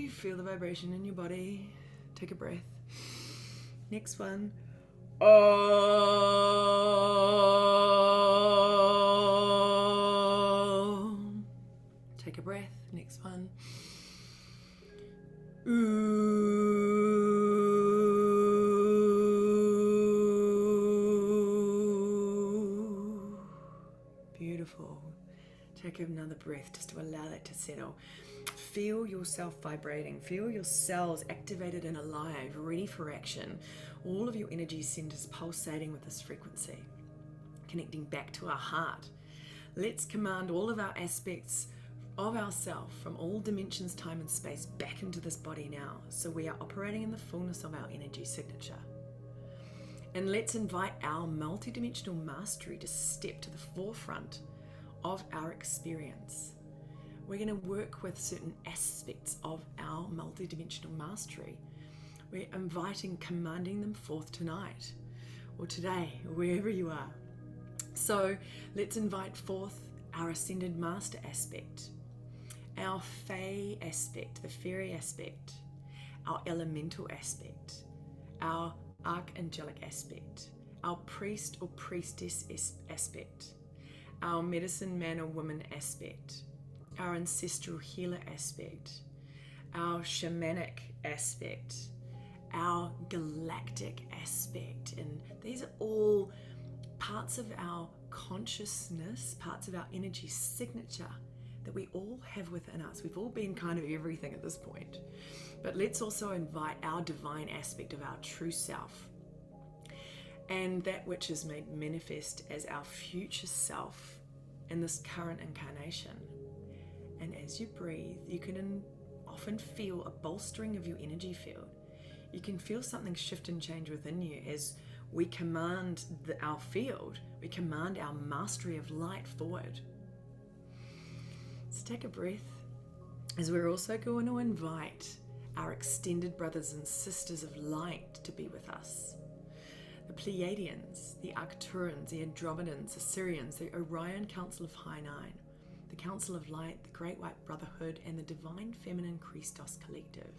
Feel the vibration in your body. Take a breath. Next one. Oh. Take a breath. Next one. Ooh. Beautiful. Take another breath just to allow that to settle. Feel yourself vibrating. Feel your cells activated and alive, ready for action. All of your energy centers pulsating with this frequency, connecting back to our heart. Let's command all of our aspects of ourself from all dimensions, time and space back into this body now. So we are operating in the fullness of our energy signature. And let's invite our multidimensional mastery to step to the forefront of our experience. We're going to work with certain aspects of our multidimensional mastery. We're inviting, commanding them forth tonight or today, or wherever you are. So let's invite forth our ascended master aspect, our fae aspect, the fairy aspect, our elemental aspect, our archangelic aspect, our priest or priestess aspect, our medicine man or woman aspect, our ancestral healer aspect, our shamanic aspect, our galactic aspect. And these are all parts of our consciousness, parts of our energy signature that we all have within us. We've all been kind of everything at this point. But let's also invite our divine aspect of our true self, and that which is made manifest as our future self in this current incarnation. And as you breathe, you can often feel a bolstering of your energy field. You can feel something shift and change within you as we command our field, we command our mastery of light forward. So take a breath, as we're also going to invite our extended brothers and sisters of light to be with us. The Pleiadians, the Arcturans, the Andromedans, the Sirians, the Orion Council of High Nine, the Council of Light, the Great White Brotherhood, and the Divine Feminine Christos Collective.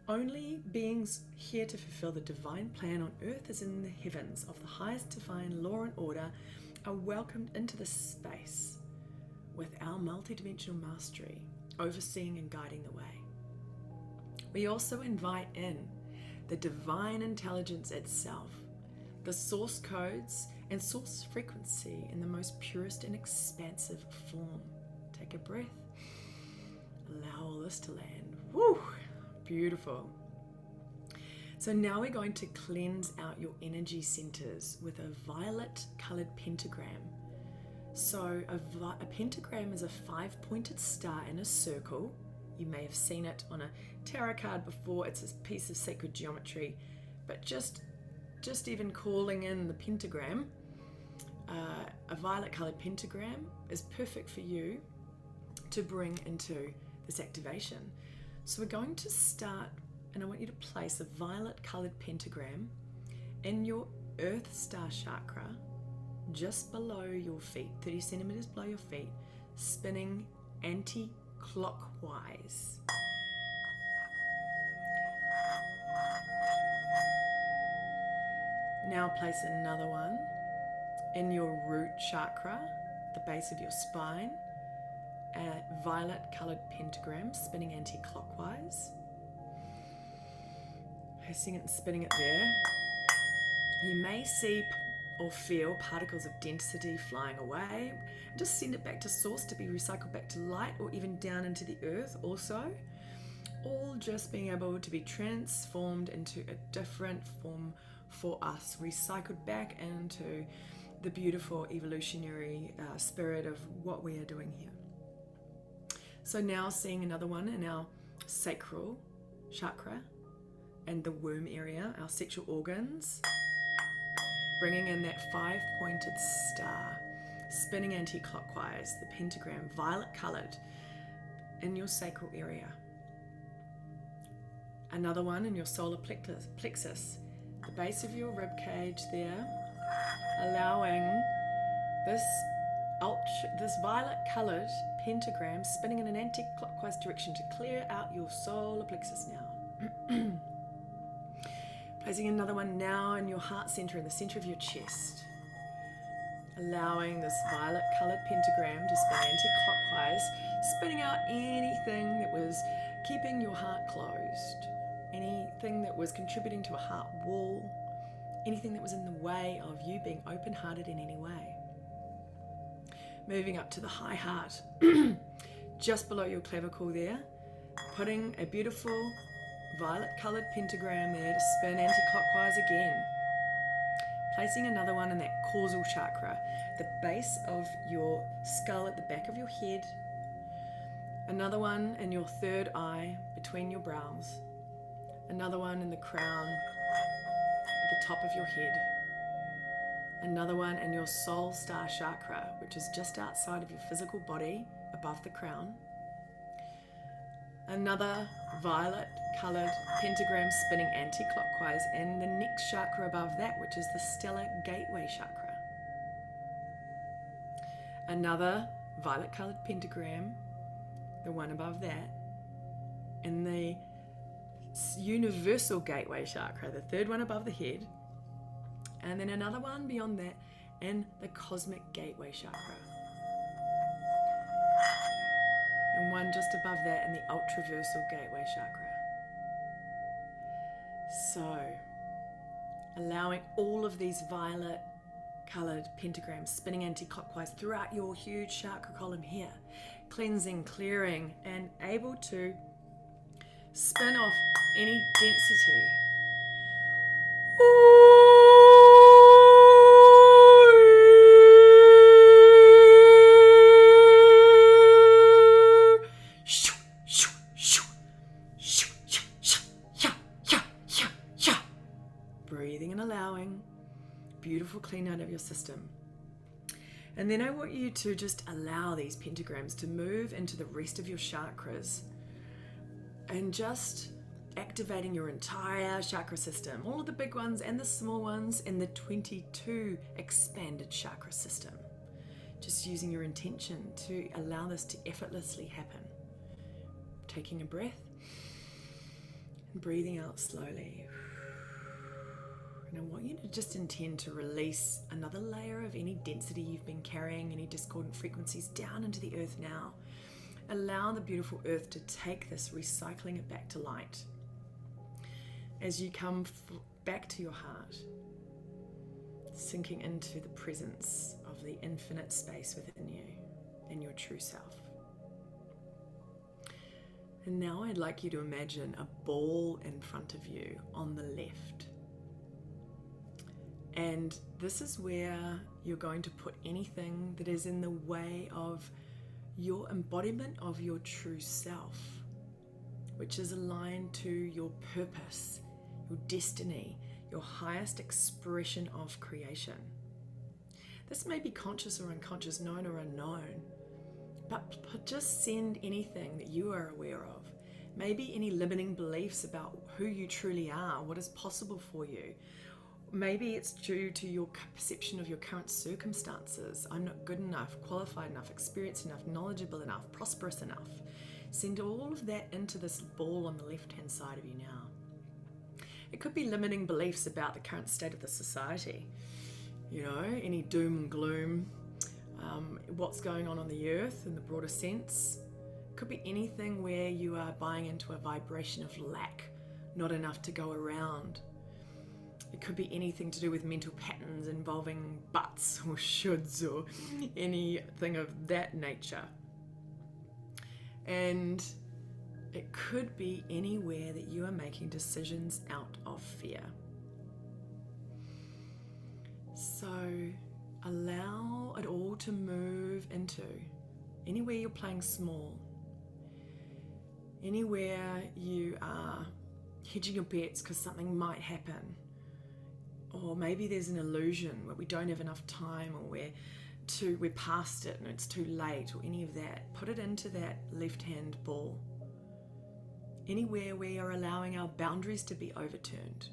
Only beings here to fulfill the divine plan on earth as in the heavens of the highest divine law and order are welcomed into this space with our multidimensional mastery, overseeing and guiding the way. We also invite in the divine intelligence itself, the source codes and source frequency in the most purest and expansive form. Take a breath. Allow all this to land. Woo! Beautiful. So now we're going to cleanse out your energy centers with a violet colored pentagram. So a pentagram is a 5-pointed star in a circle. You may have seen it on a tarot card before. It's a piece of sacred geometry, but just even calling in the pentagram, a violet colored pentagram is perfect for you to bring into this activation. So we're going to start, and I want you to place a violet colored pentagram in your earth star chakra, just below your feet, 30 centimeters below your feet, spinning anti-clockwise. Now place another one in your root chakra, the base of your spine, a violet colored pentagram spinning anti-clockwise. Placing it and spinning it there. You may see or feel particles of density flying away. Just send it back to source to be recycled back to light, or even down into the earth also. All just being able to be transformed into a different form for us, recycled back into the beautiful evolutionary spirit of what we are doing here. So now seeing another one in our sacral chakra and the womb area, our sexual organs, bringing in that 5-pointed star, spinning anti-clockwise, the pentagram, violet colored, in your sacral area. Another one in your solar plexus, the base of your rib cage there, allowing this violet colored pentagram spinning in an anti-clockwise direction to clear out your solar plexus now. Placing another one now in your heart center, in the center of your chest, allowing this violet colored pentagram to spin anti-clockwise, spinning out anything that was keeping your heart closed, anything that was contributing to a heart wall, anything that was in the way of you being open-hearted in any way. Moving up to the high heart, just below your clavicle there, putting a beautiful violet colored pentagram there to spin anti-clockwise again. Placing another one in that causal chakra, the base of your skull at the back of your head. Another one in your third eye between your brows. Another one in the crown at the top of your head. Another one in your soul star chakra, which is just outside of your physical body, above the crown. Another violet colored pentagram spinning anti-clockwise in the next chakra above that, which is the stellar gateway chakra. Another violet colored pentagram, the one above that, in the universal gateway chakra, the third one above the head, and then another one beyond that in the cosmic gateway chakra, and one just above that in the ultraversal gateway chakra. So allowing all of these violet colored pentagrams spinning anti-clockwise throughout your huge chakra column here, cleansing, clearing, and able to spin off any density. Breathing and allowing. Beautiful clean out of your system. And then I want you to just allow these pentagrams to move into the rest of your chakras and just activating your entire chakra system, all of the big ones and the small ones in the 22 expanded chakra system. Just using your intention to allow this to effortlessly happen. Taking a breath and breathing out slowly. And I want you to just intend to release another layer of any density you've been carrying, any discordant frequencies down into the earth now. Allow the beautiful earth to take this, recycling it back to light. As you come back to your heart, sinking into the presence of the infinite space within you and your true self. And now I'd like you to imagine a ball in front of you on the left. And this is where you're going to put anything that is in the way of your embodiment of your true self, which is aligned to your purpose, your destiny, your highest expression of creation. This may be conscious or unconscious, known or unknown, but just send anything that you are aware of. Maybe any limiting beliefs about who you truly are, what is possible for you. Maybe it's due to your perception of your current circumstances. I'm not good enough, qualified enough, experienced enough, knowledgeable enough, prosperous enough. Send all of that into this ball on the left-hand side of you now. It could be limiting beliefs about the current state of the society. You know, any doom and gloom, what's going on the earth in the broader sense. It could be anything where you are buying into a vibration of lack, not enough to go around. It could be anything to do with mental patterns involving buts or shoulds or anything of that nature. And it could be anywhere that you are making decisions out of fear. So allow it all to move into anywhere you're playing small, anywhere you are hedging your bets because something might happen. Or maybe there's an illusion where we don't have enough time, or we're past it and it's too late, or any of that. Put it into that left-hand ball. Anywhere we are allowing our boundaries to be overturned.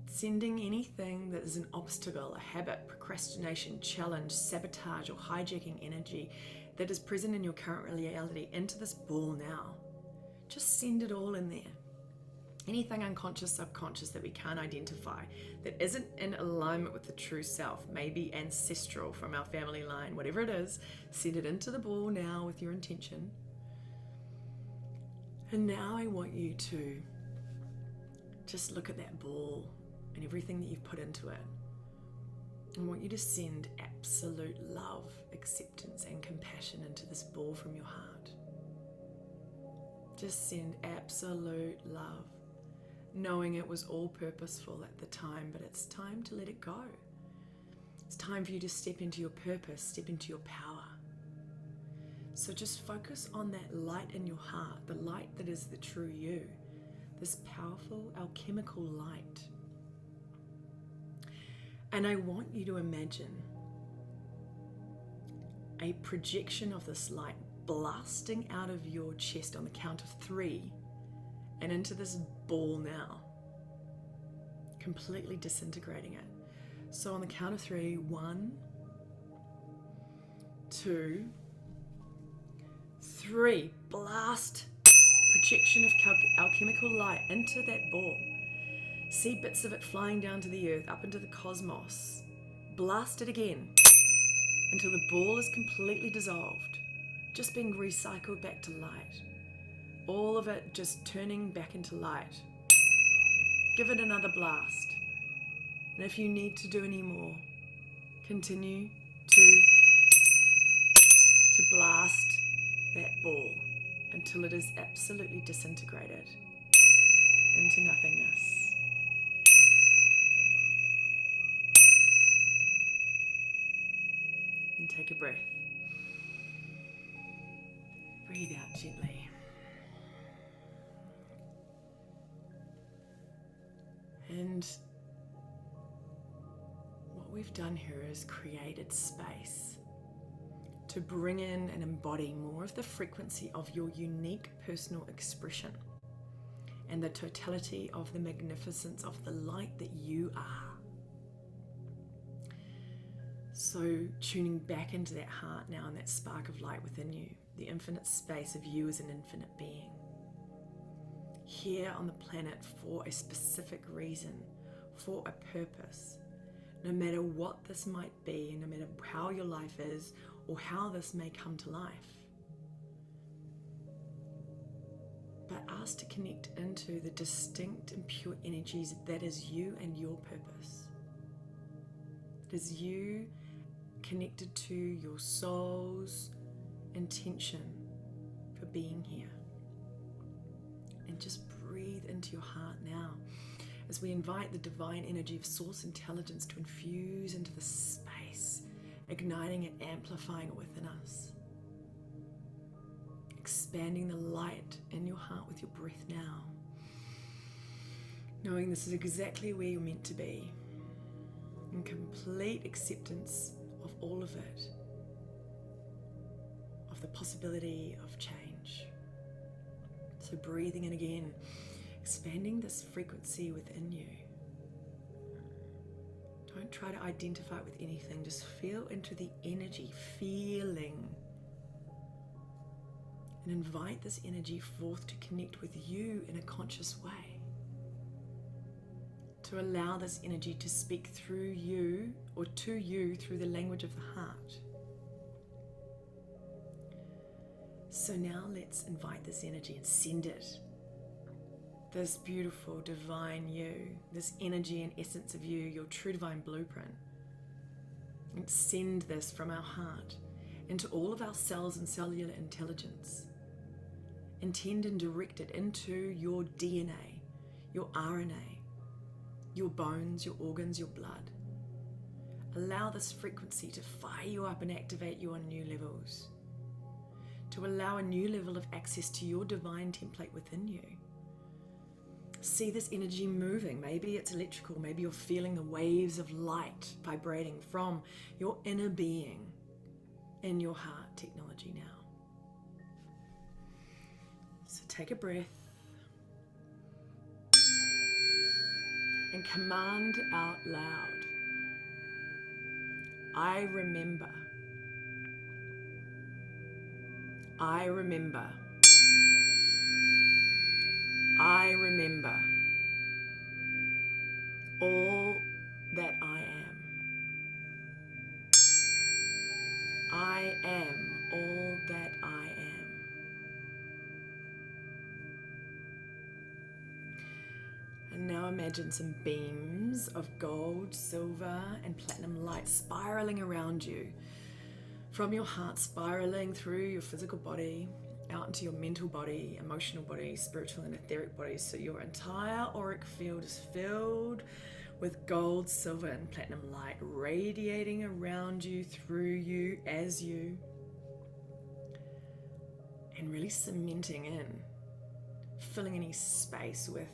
Sending anything that is an obstacle, a habit, procrastination, challenge, sabotage, or hijacking energy that is present in your current reality into this ball now. Just send it all in there. Anything unconscious, subconscious that we can't identify, that isn't in alignment with the true self, maybe ancestral from our family line, whatever it is, send it into the ball now with your intention. And now I want you to just look at that ball and everything that you've put into it. I want you to send absolute love, acceptance, and compassion into this ball from your heart. Just send absolute love, knowing it was all purposeful at the time, but it's time to let it go. It's time for you to step into your purpose, step into your power. So just focus on that light in your heart, the light that is the true you, this powerful alchemical light. And I want you to imagine a projection of this light blasting out of your chest on the count of 3 and into this ball now, completely disintegrating it. So on the count of 3, 1, 2, 3, blast projection of alchemical light into that ball. See bits of it flying down to the earth, up into the cosmos. Blast it again until the ball is completely dissolved, just being recycled back to light. All of it just turning back into light. Give it another blast. And if you need to do any more, continue to blast that ball until it is absolutely disintegrated into nothingness. And take a breath. Breathe out gently. And what we've done here is created space to bring in and embody more of the frequency of your unique personal expression and the totality of the magnificence of the light that you are. So tuning back into that heart now and that spark of light within you, the infinite space of you as an infinite being. Here on the planet for a specific reason, for a purpose. No matter what this might be, no matter how your life is or how this may come to life. But ask to connect into the distinct and pure energies that is you and your purpose. It is you connected to your soul's intention for being here. And just breathe into your heart now as we invite the divine energy of source intelligence to infuse into the space, igniting it, amplifying it within us. Expanding the light in your heart with your breath now. Knowing this is exactly where you're meant to be. In complete acceptance of all of it. Of the possibility of change. So breathing in again. Expanding this frequency within you. Don't try to identify it with anything. Just feel into the energy, feeling. And invite this energy forth to connect with you in a conscious way. To allow this energy to speak through you or to you through the language of the heart. So now let's invite this energy and send it. This beautiful divine you, this energy and essence of you, your true divine blueprint. And send this from our heart into all of our cells and cellular intelligence. Intend and direct it into your DNA, your RNA, your bones, your organs, your blood. Allow this frequency to fire you up and activate you on new levels. To allow a new level of access to your divine template within you. See this energy moving. Maybe it's electrical. Maybe you're feeling the waves of light vibrating from your inner being in your heart technology now. So take a breath and command out loud. I remember. I remember. I remember all that I am. I am all that I am. And now imagine some beams of gold, silver, and platinum light spiraling around you. From your heart, spiraling through your physical body, out into your mental body, emotional body, spiritual and etheric bodies. So your entire auric field is filled with gold, silver, and platinum light radiating around you, through you, as you. And really cementing in, filling any space with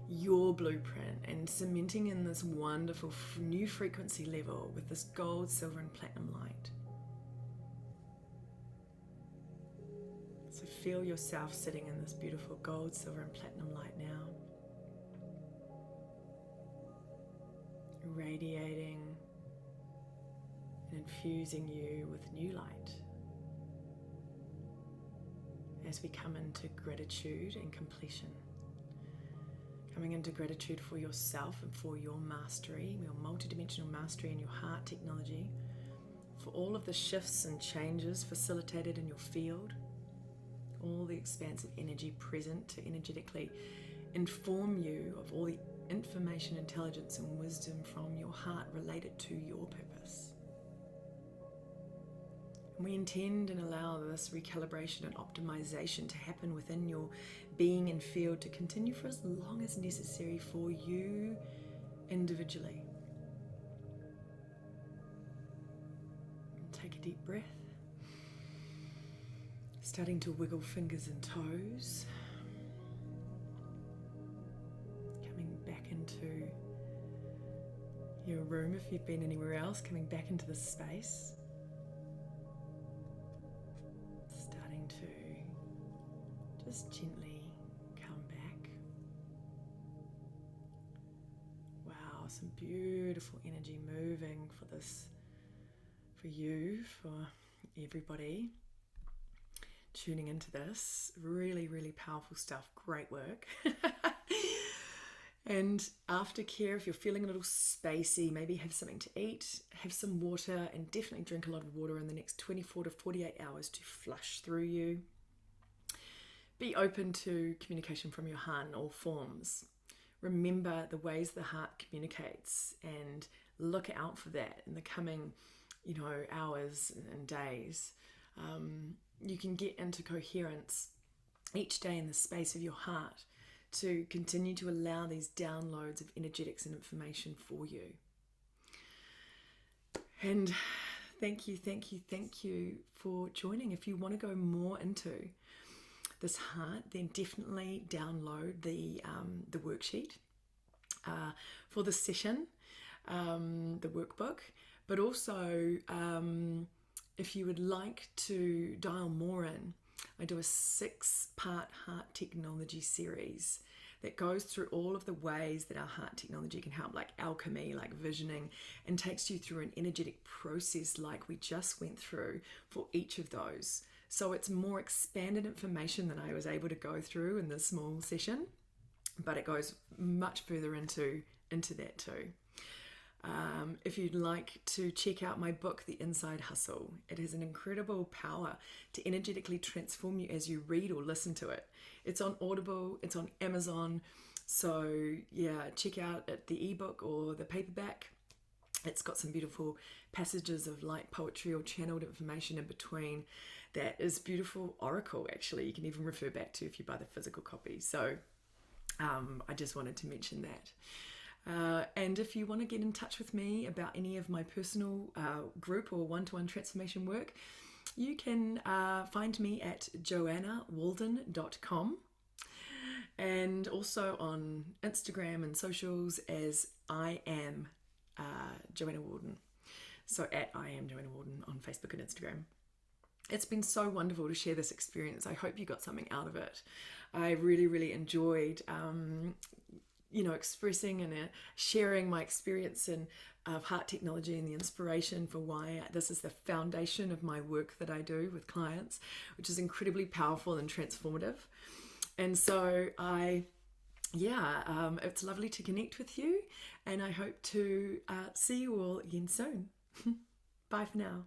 your blueprint and cementing in this wonderful new frequency level with this gold, silver, and platinum light. So feel yourself sitting in this beautiful gold, silver, and platinum light now. Radiating and infusing you with new light. as we come into gratitude and completion. Coming into gratitude for yourself and for your mastery, your multidimensional mastery and your heart technology, for all of the shifts and changes facilitated in your field, all the expansive energy present to energetically inform you of all the information, intelligence and wisdom from your heart related to your purpose. And we intend and allow this recalibration and optimization to happen within your being and field to continue for as long as necessary for you individually. And take a deep breath. Starting to wiggle fingers and toes. Coming back into your room if you've been anywhere else, coming back into the space. Starting to just gently come back. Wow, some beautiful energy moving for this, for you, for everybody tuning into this. Really, really powerful stuff. Great work. And aftercare, if you're feeling a little spacey, maybe have something to eat, have some water, and definitely drink a lot of water in the next 24 to 48 hours to flush through you. Be open to communication from your heart in all forms. Remember the ways the heart communicates and look out for that in the coming, hours and days. You can get into coherence each day in the space of your heart to continue to allow these downloads of energetics and information for you. And thank you for joining. If you want to go more into this heart, then definitely download the worksheet for the session, the workbook, but also if you would like to dial more in, I do a 6-part heart technology series that goes through all of the ways that our heart technology can help, like alchemy, like visioning, and takes you through an energetic process like we just went through for each of those. So it's more expanded information than I was able to go through in this small session, but it goes much further into that too. If you'd like to check out my book, The Inside Hustle, it has an incredible power to energetically transform you as you read or listen to it. It's on Audible, it's on Amazon, so yeah, check out the ebook or the paperback. It's got some beautiful passages of light poetry or channeled information in between that is beautiful oracle, actually. You can even refer back to if you buy the physical copy. So I just wanted to mention that. And if you want to get in touch with me about any of my personal group or one-to-one transformation work, you can find me at joannawalden.com, and also on Instagram and socials as I am Joanna Walden. So at I am Joanna Walden on Facebook and Instagram. It's been so wonderful to share this experience. I hope you got something out of it. I really, really enjoyed expressing and sharing my experience of heart technology and the inspiration for why this is the foundation of my work that I do with clients, which is incredibly powerful and transformative. And so it's lovely to connect with you, and I hope to see you all again soon. Bye for now.